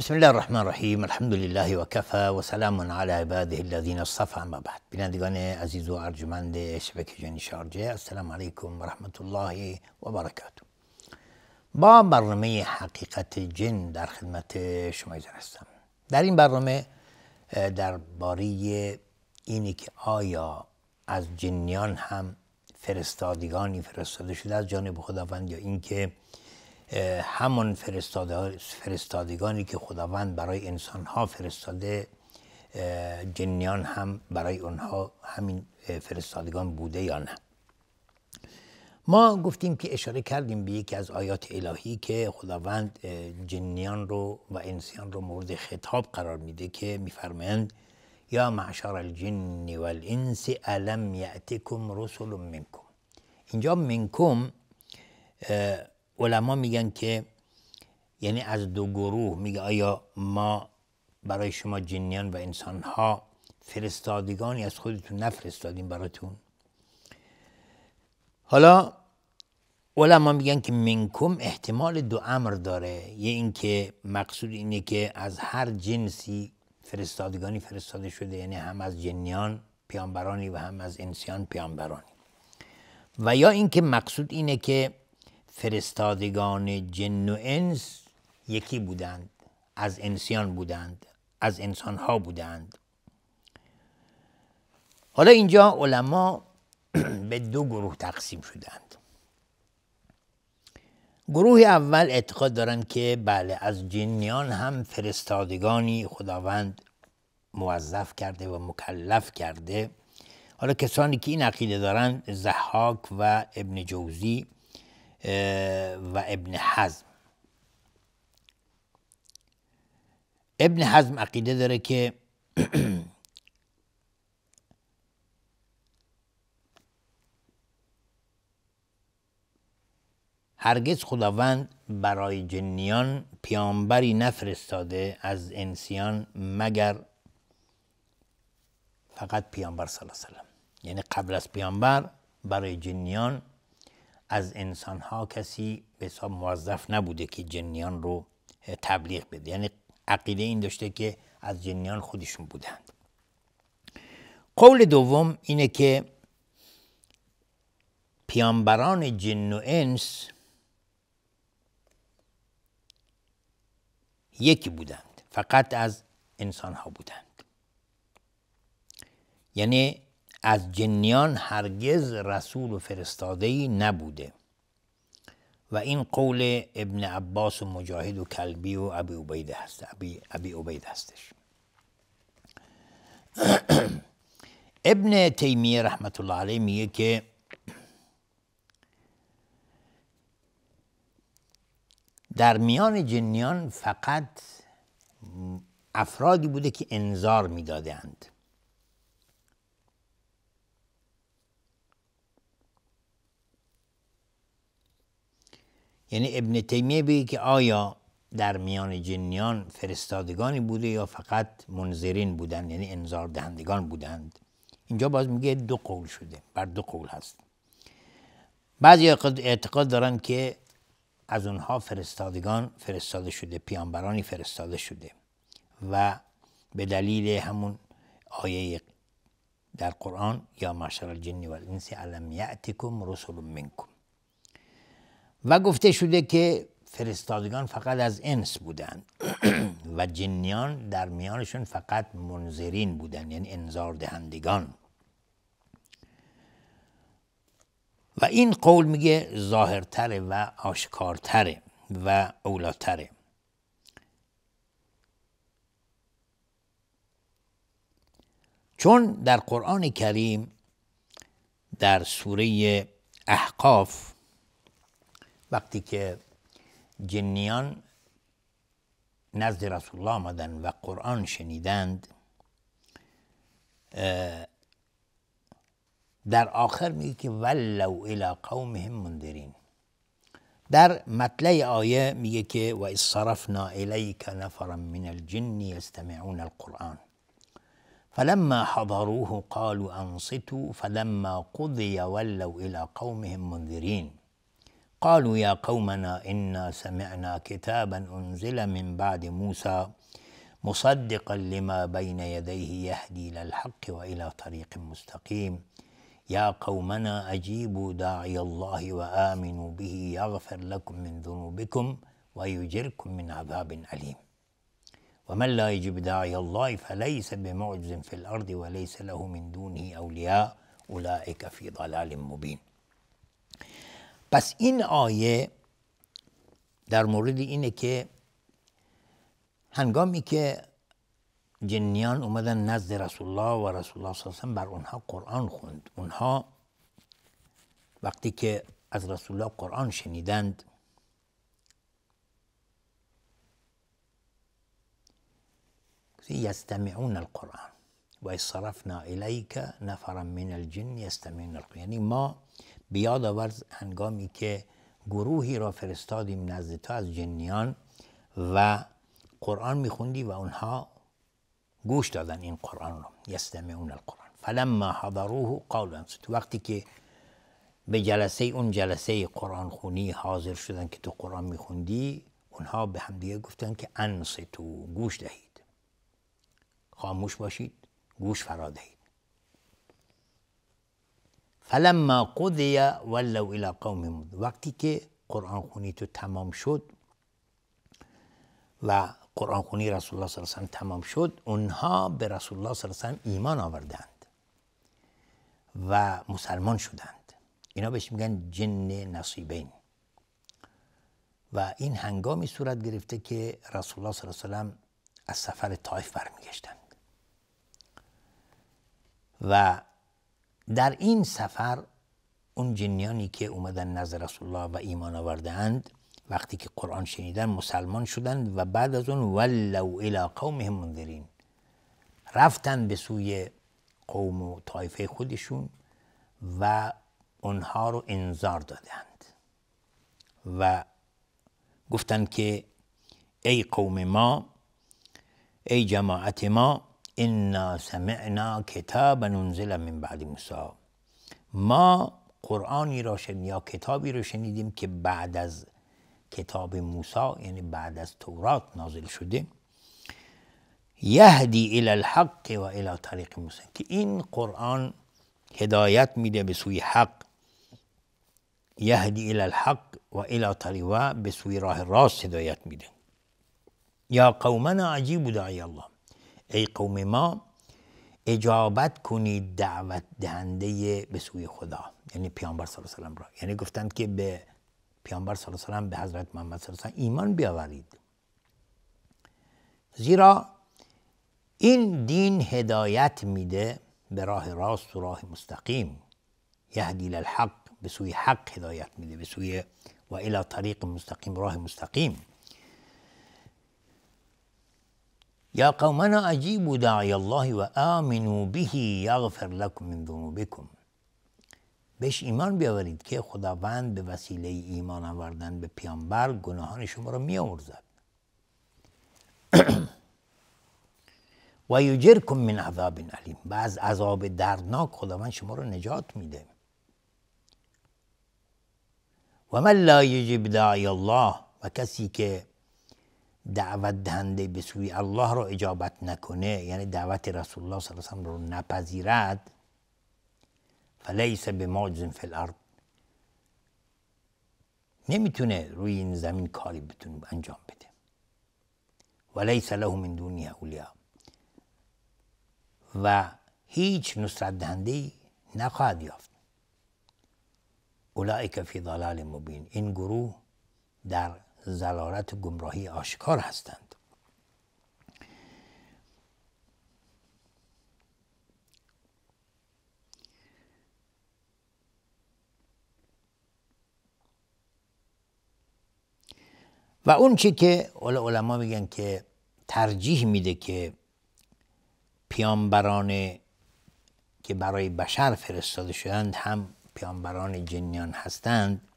بسم الله الرحمن الرحیم. الحمد لله و کفی و سلام علی عباده الذین اصطفی. اما بعد، بینندگان عزیز و ارجمند شبکه جنی شارجه، السلام علیکم و رحمت الله و برکاته. با برنامه حقیقت جن در خدمت شما هستم. در این برنامه درباره اینی که آیا از جنیان هم فرستادگانی فرستاده شده از جانب خداوند، یا اینکه همون فرستادگانی که خداوند برای انسانها فرستاده جنیان هم برای اونها همین فرستادگان بوده یا نه. ما گفتیم که اشاره کردیم به یکی از آیات الهی که خداوند جنیان رو و انسان رو مورد خطاب قرار میده که میفرمایند یا معشر الجن والانس الم یأتکم رسل منکم. اینجا منکم علما میگن که یعنی از دو گروه، میگه آیا ما برای شما جنیان و انسانها فرستادگانی از خودتون نفرستادیم براتون؟ حالا علما میگن که منکم احتمال دو امر داره. یه این که مقصود اینه که از هر جنسی فرستادگانی فرستاده شده، یعنی هم از جنیان پیامبرانی و هم از انسان پیامبرانی، و یا اینکه مقصود اینه که فرستادگان جن و انس یکی بودند، از انسان بودند، از انسانها بودند. حالا اینجا علما به دو گروه تقسیم شدند. گروه اول اعتقاد دارند که بله، از جنیان هم فرستادگانی خداوند موظف کرده و مکلف کرده. حالا کسانی که این عقیده دارند ضحاک و ابن جوزی و ابن حزم. ابن حزم عقیده داره که هرگز خداوند برای جنیان پیامبری نفرستاده از انسان مگر فقط پیامبر صلی الله علیه و سلم. یعنی قبل از پیامبر برای جنیان از انسانها کسی به حساب موظف نبوده که جنیان رو تبلیغ بده. یعنی عقیده این داشته که از جنیان خودشون بودند. قول دوم اینه که پیامبران جن و انس یکی بودند، فقط از انسانها بودند. یعنی از جنیان هرگز رسول و فرستاده‌ای نبوده. و این قول ابن عباس و مجاهد و کلبی و ابی عبید هستش. ابن تیمیه رحمت الله علیه میگه که در میان جنیان فقط افرادی بوده که انذار میدادند. یعنی ابن تیمیه بگه که آیا در میان جنیان فرستادگانی بوده یا فقط منذرین بودند، یعنی انذار دهندگان بودند. اینجا باز میگه دو قول شده، بر دو قول هست. بعضی اعتقاد دارن که از اونها فرستادگان فرستاده شده، پیامبرانی فرستاده شده، و به دلیل همون آیه در قرآن یا معشر الجن والانس الم یأتکم رسل منکم. و گفته شده که فرستادگان فقط از انس بودند و جنیان در میانشون فقط منذرین بودند، یعنی انذار دهندگان. و این قول میگه ظاهرتره و آشکارتره و اولاتره. چون در قرآن کریم در سوره احقاف وقتی که جنیان نزد رسول الله آمدن و قرآن شنیدند، در آخر میگه که ولوا الی قومهم منذرین. در مطلع آیه میگه که و اذ صرفنا الیک نفرا من الجن یستمعون القرآن فلما حضروه قالوا انصتوا فلما قضی ولوا الی قومهم منذرین قالوا یا قومنا انا سمعنا کتابا انزل من بعد موسی مصدقا لما بين يديه يهدي الى الحق والى طريق مستقيم یا قومنا اجیبوا داعی الله وآمنوا به یغفر لكم من ذنوبكم ويجركم من عذاب علیم ومن لا يجب داعی الله فليس بمعجز في الارض وليس له من دونه اولیاء اولئک فی ضلال مبین. پس این آیه در مورد اینه که هنگامی که جنیان اومدن نزد رسول الله و رسول الله صلی الله علیه و سلم بر اونها قرآن خوند، اونها وقتی که از رسول الله قرآن شنیدند یستمعون القرآن و اذ صرفنا الیک نفرا من الجن یستمعون القرآن، یعنی ما بیاد آورد هنگامی که گروهی را فرستادیم نزد تو از جنیان و قرآن میخوندی و اونها گوش دادن این قرآن رو. یستمعون القرآن فلما حضروه قالوا انصتوا، وقتی که به جلسه اون جلسه قرآن خونی حاضر شدن که تو قرآن میخوندی، اونها به هم دیگه گفتن که انصتوا، گوش دهید، خاموش باشید، گوش فرا دهید. فلما قضی ولوا الی قومهم، وقتی که قرآن خونی تو تمام شد و قرآن خونی رسول الله صلی الله علیه و سلم تمام شد، اونها به رسول الله صلی الله علیه و سلم ایمان آوردند و مسلمان شدند. اینا بهش میگن جن نصیبین. و این هنگامی صورت گرفته که رسول الله صلی الله علیه و سلم از سفر طائف برمیگشتند و در این سفر اون جنیانی که اومدن نزد رسول الله و ایمان آوردند وقتی که قرآن شنیدن مسلمان شدند و بعد از اون ولوا الی قومهم منذرین، رفتن به سوی قوم و طایفه خودشون و اونها رو انذار دادند و گفتند که ای قوم ما، ای جماعت ما، انا سمعنا کتابا انزل من بعد موسی، ما قرآنی را شنیدیم یا کتابی را شنیدیم که بعد از کتاب موسی، یعنی بعد از تورات نازل شده، یهدی الی الحق و الی طریق مستقیم، که این قرآن هدایت میده به سوی حق، یهدی الی الحق و الی طریق، و به سوی راه راست هدایت میده. یا قومنا اجیبوا داعی الله، ای قوم ما اجابت کنید دعوت دهنده به سوی خدا، یعنی پیامبر صلی الله علیه و سلم را. یعنی گفتند که به پیامبر صلی الله علیه و سلم، به حضرت محمد صلی الله علیه و سلم ایمان بیاورید، زیرا این دین هدایت میده به راه راست و راه مستقیم. یهدی الی الحق، به سوی حق هدایت میده، به سوی و الی طریق مستقیم، راه مستقیم. یا قومنا اجیبوا داعی الله و آمنوا به یغفر لكم من ذنوبکم، بهش ایمان بیاورید که خداوند به وسیله ایمان آوردن به پیامبر گناهان شما را می‌آمرزد. و یجرکم من عذاب علیم، و از عذاب دردناک خداوند شما را نجات میده. و من لا یجب داعی الله، و کسی که دعوت دهنده به سوی الله را اجابت نکنه، یعنی دعوت رسول الله صلی الله علیه و سلم رو نپذیرد، فلیس بمعجز فی الارض، نمیتونه روی این زمین کاری بتونه انجام بده. ولیس له من دونه اولیاء، و هیچ نصرت دهنده‌ای نخواهد یافت. اولئک فی ضلال مبین، این گروه در ضلالت و گمراهی آشکار هستند. و اون چی که علما میگن که ترجیح میده که پیامبران که برای بشر فرستاده شدند هم پیامبران جنیان هستند،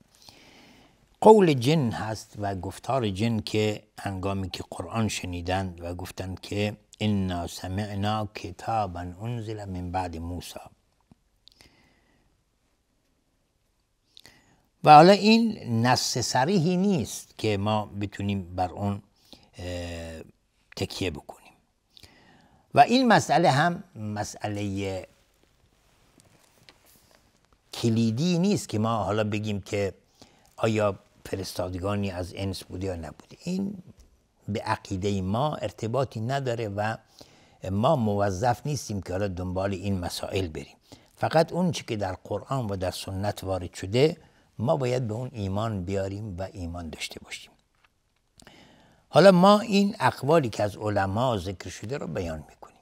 قول جن هست و گفتار جن که هنگامی که قرآن شنیدند و گفتند که انا سمعنا کتابا انزل من بعد موسی، و حالا این نص صریحی نیست که ما بتونیم بر اون تکیه بکنیم و این مسئله هم مسئله کلیدی نیست که ما حالا بگیم که آیا فرستادگانی از انس بوده یا نبوده. این به عقیده ما ارتباطی نداره و ما موظف نیستیم که حالا دنبال این مسائل بریم. فقط اون چی که در قرآن و در سنت وارد شده ما باید به اون ایمان بیاریم و ایمان داشته باشیم. حالا ما این اقوالی که از علما ذکر شده رو بیان میکنیم،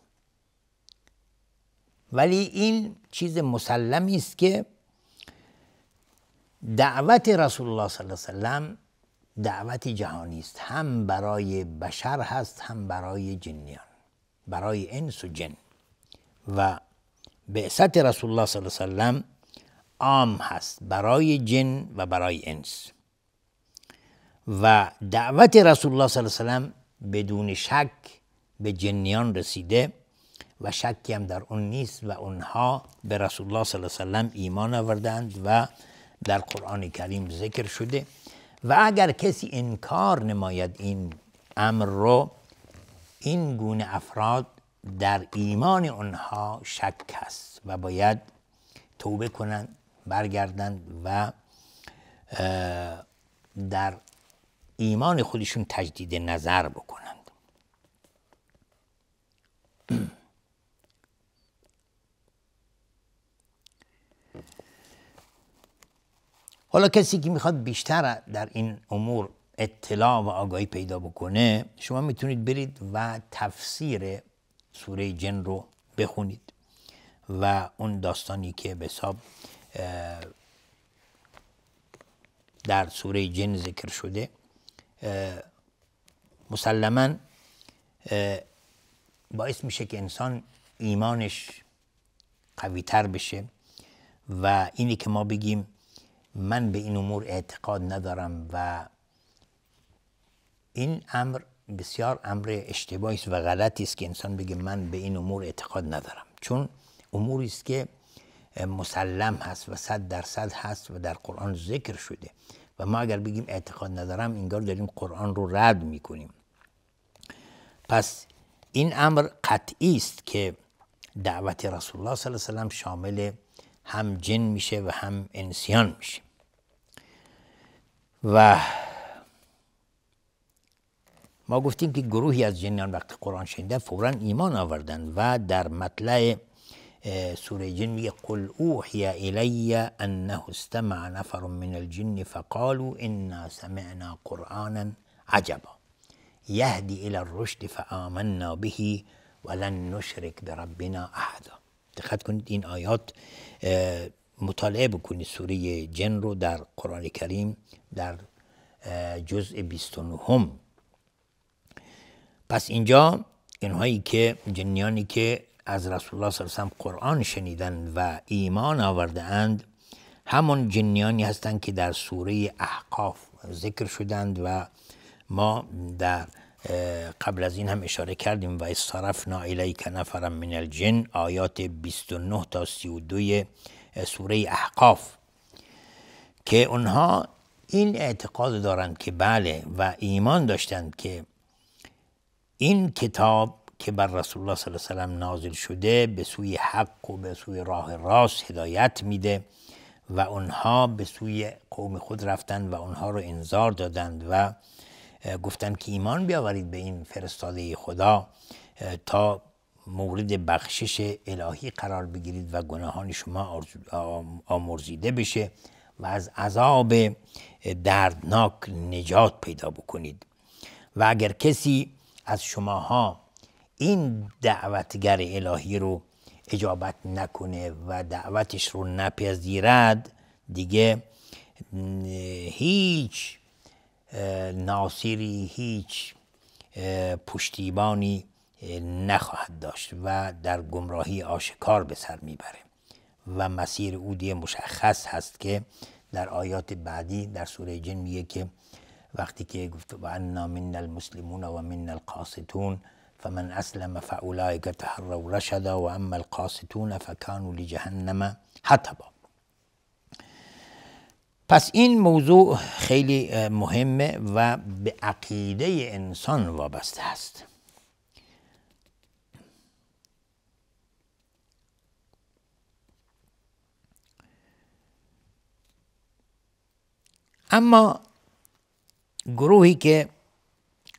ولی این چیز مسلمی است که دعوت رسول الله صلی الله علیه و سلم دعوت جهانی است، هم برای بشر هست هم برای جنیان، برای انس و جن. و بعثت رسول الله صلی الله علیه و سلم عام هست برای جن و برای انس و دعوت رسول الله صلی الله علیه و سلم بدون شک به جنیان رسیده و شکی هم در اون نیست و اونها به رسول الله صلی الله علیه و سلم ایمان آوردند و در قرآن کریم ذکر شده. و اگر کسی انکار نماید این امر رو، این گونه افراد در ایمان اونها شک هست و باید توبه کنند، برگردند و در ایمان خودشون تجدید نظر بکنند. حالا کسی که میخواد بیشتر در این امور اطلاع و آگاهی پیدا بکنه، شما میتونید برید و تفسیر سوره جن رو بخونید و اون داستانی که به حساب در سوره جن ذکر شده مسلماً باعث میشه که انسان ایمانش قوی تر بشه و اینی که ما بگیم من به این امور اعتقاد ندارم و این امر بسیار امر اشتباهی است و غلطی است که انسان بگه من به این امور اعتقاد ندارم، چون اموری است که مسلم هست و 100% هست و در قرآن ذکر شده و ما اگر بگیم اعتقاد ندارم انگار داریم قرآن رو رد میکنیم. پس این امر قطعی است که دعوت رسول الله صلی الله علیه و سلم شامل هم جن میشه و هم انسیان میشه و ما گفتیم که گروهی از جنیان وقتی قرآن شنیدن فوراً ایمان آوردن و در مطلع سوره جن میگه قل اوحی الی انه استمع نفر من الجن فقالوا انا سمعنا قرآنا عجبا یهدی الی الرشد فآمنا به ولن نشرک بربنا احدا. دقت کنید این آیات مطالعه بکنید سوره جن رو در قرآن کریم در جزء 29. پس اینجا اینهایی که جنیانی که از رسول الله صلی الله علیه و سلم قرآن شنیدن و ایمان آورده اند همون جنیانی هستند که در سوره احقاف ذکر شدند و ما در قبل از این هم اشاره کردیم و اصطرفنا الیک نفرا من الجن آیات 29 تا 32 سوره احقاف که اونها این اعتقاد دارند که بله و ایمان داشتند که این کتاب که بر رسول الله صلی الله علیه و سلم نازل شده به سوی حق و به سوی راه راست هدایت میده و اونها به سوی قوم خود رفتند و اونها رو انذار دادند و گفتند که ایمان بیاورید به این فرستاده خدا تا مورد بخشش الهی قرار بگیرید و گناهان شما آمرزیده بشه و از عذاب دردناک نجات پیدا بکنید. و اگر کسی از شماها این دعوتگر الهی رو اجابت نکنه و دعوتش رو نپذیرد، دیگه هیچ ناصری، هیچ پشتیبانی نخواهد داشت و در گمراهی آشکار به سر میبره و مسیر او دیگه مشخص هست که در آیات بعدی در سوره جن میگه که وقتی که گفت و انا منا المسلمون و منا القاسطون فمن اسلم فاولئک تحروا رشدا و اما القاسطون فكانوا لجهنم حطبا. پس این موضوع خیلی مهمه و به عقیده انسان وابسته است. اما گروهی که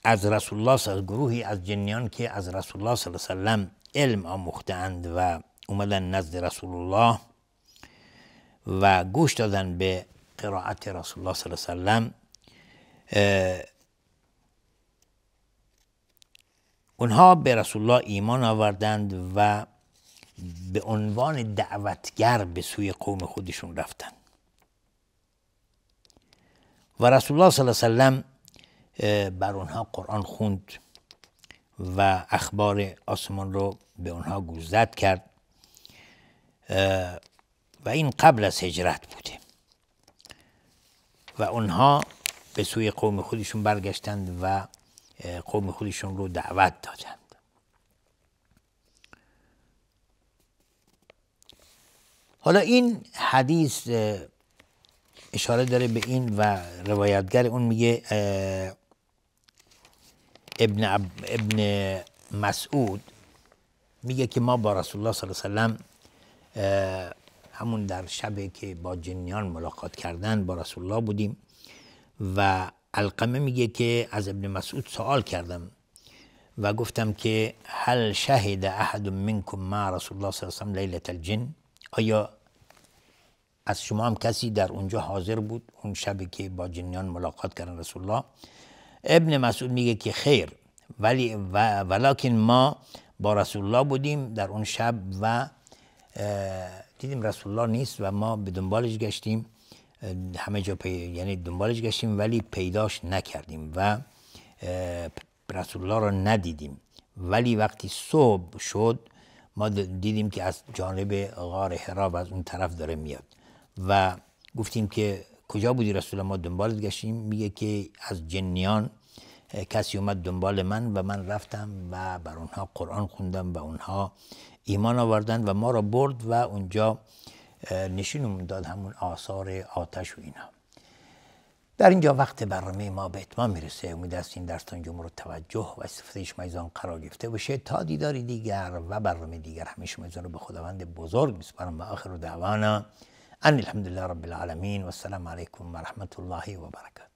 از رسول الله گروهی از جنیان که از رسول الله صلی الله علیه و سلم علم آموختند و اومدن نزد رسول الله و گوش دادن به قرائت رسول الله صلی الله علیه و سلم، اونها به رسول الله ایمان آوردند و به عنوان دعوتگر به سوی قوم خودشون رفتند و رسول الله صلی الله علیه و سلم بر اونها قرآن خوند و اخبار آسمان رو به اونها گوشزد کرد و این قبل از هجرت بوده و اونها به سوی قوم خودشون برگشتند و قوم خودشون رو دعوت دادند. حالا این حدیث اشاره داره به این و روایتگر اون میگه ابن مسعود میگه که ما با رسول الله صلی الله علیه و سلم همون در شبی که با جنیان ملاقات کردن با رسول الله بودیم و علقمه میگه که از ابن مسعود سوال کردم و گفتم که هل شهد احد منکم مع رسول الله صلی الله علیه و سلم لیلة الجن؟ آیا از شما هم کسی در اونجا حاضر بود اون شبی که با جنیان ملاقات کردن رسول الله؟ ابن مسعود میگه که خیر، ولکن ما با رسول الله بودیم در اون شب و دیدیم رسول الله نیست و ما به دنبالش گشتیم، همه جا یعنی دنبالش گشتیم ولی پیداش نکردیم و رسول الله را ندیدیم، ولی وقتی صبح شد ما دیدیم که از جانب غار حرا و از اون طرف داره میاد و گفتیم که کجا بودی رسول الله؟ ما دنبالت گشتیم. میگه که از جنیان کسی اومد دنبال من و من رفتم و بر اونها قرآن خوندم و اونها ایمان آوردن و ما را برد و اونجا نشونمون داد همون آثار آتش و اینا. در اینجا وقت برنامه ما به اتمام میرسه. امید است این درس تا اینجا مورد توجه و استفاده شما ایزان قرار گرفته باشه. تا دیداری دیگر و برنامه دیگر همه شما ایزان رو به خداوند بزرگ میسپارم و آخر دعوانا ان الحمدلله رب العالمین و السلام علیکم و رحمت الله و برکاته.